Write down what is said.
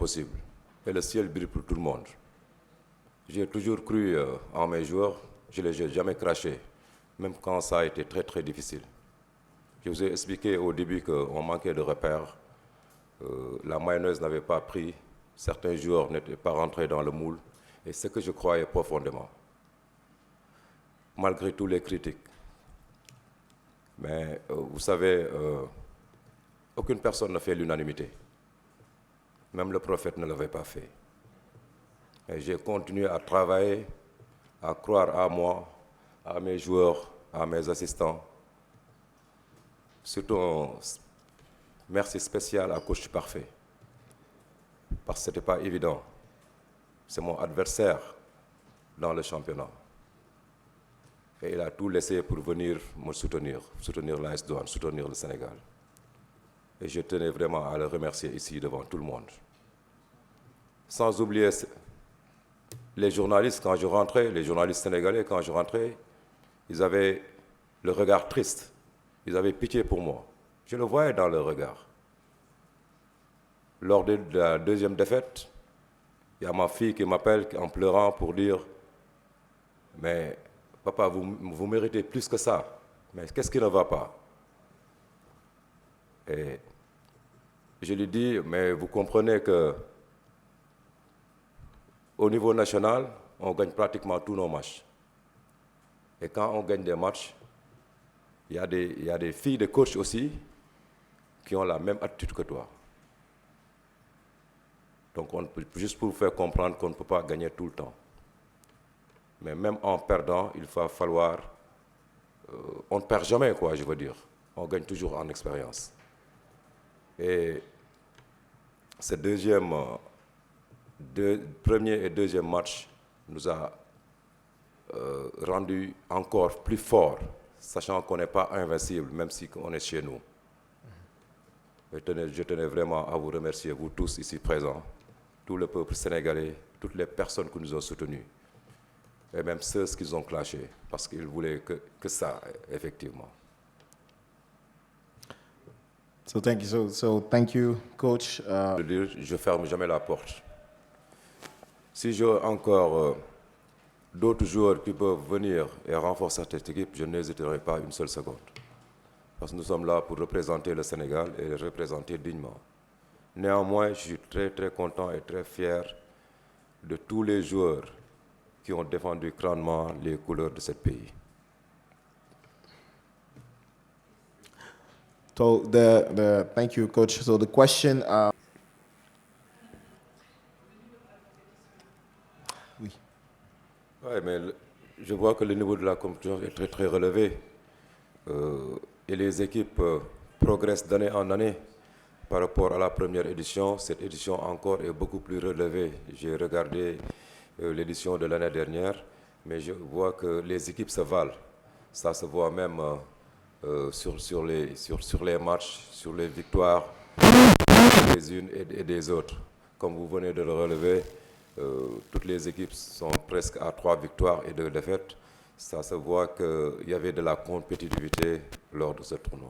possible. Et le ciel brille pour tout le monde. J'ai toujours cru en mes joueurs, je ne les ai jamais crachés, même quand ça a été très très difficile. Je vous ai expliqué au début qu'on manquait de repères, la mayonnaise n'avait pas pris, certains joueurs n'étaient pas rentrés dans le moule, et c'est ce que je croyais profondément, malgré tous les critiques. Mais vous savez, aucune personne ne fait l'unanimité. Même le prophète ne l'avait pas fait. Et j'ai continué à travailler, à croire à moi, à mes joueurs, à mes assistants. Surtout un merci spécial à Coach Parfait. Parce que ce n'était pas évident. C'est mon adversaire dans le championnat. Et il a tout laissé pour venir me soutenir l'AS Douanes, soutenir le Sénégal. Et je tenais vraiment à le remercier ici devant tout le monde. Sans oublier les journalistes, quand je rentrais, les journalistes sénégalais, quand je rentrais, ils avaient le regard triste. Ils avaient pitié pour moi. Je le voyais dans leur regard. Lors de la deuxième défaite, il y a ma fille qui m'appelle en pleurant pour dire « Mais papa, vous méritez plus que ça. Mais qu'est-ce qui ne va pas ?» Et je lui dis « Mais vous comprenez que au niveau national, on gagne pratiquement tous nos matchs. Et quand on gagne des matchs, il y a des filles de coach aussi qui ont la même attitude que toi. Donc, juste pour vous faire comprendre qu'on ne peut pas gagner tout le temps. Mais même en perdant, il va falloir... on ne perd jamais, quoi, je veux dire. On gagne toujours en expérience. Et ce premier et deuxième match nous a rendu encore plus forts, sachant qu'on n'est pas invincible, même si on est chez nous. Je tenais vraiment à vous remercier, vous tous ici présents, tout le peuple sénégalais, toutes les personnes qui nous ont soutenus, et même ceux qui ont clashé, parce qu'ils voulaient que ça, effectivement. So thank you. So thank you, coach. Je ne ferme jamais la porte. Si j'ai encore d'autres joueurs qui peuvent venir et renforcer cette équipe, je n'hésiterai pas une seule seconde. Parce que nous sommes là pour représenter le Sénégal et le représenter dignement. Néanmoins, je suis très très content et très fier de tous les joueurs qui ont défendu grandement les couleurs de ce pays. So thank you, coach. So the question. Oui. Oui, mais je vois que le niveau de la compétition est très très relevé et les équipes progressent d'année en année. Par rapport à la première édition, cette édition encore est beaucoup plus relevée. J'ai regardé l'édition de l'année dernière, mais je vois que les équipes se valent. Ça se voit même sur les matchs, sur les victoires des unes et des autres. Comme vous venez de le relever, toutes les équipes sont presque à 3 victoires et 2 défaites. Ça se voit qu'il y avait de la compétitivité lors de ce tournoi.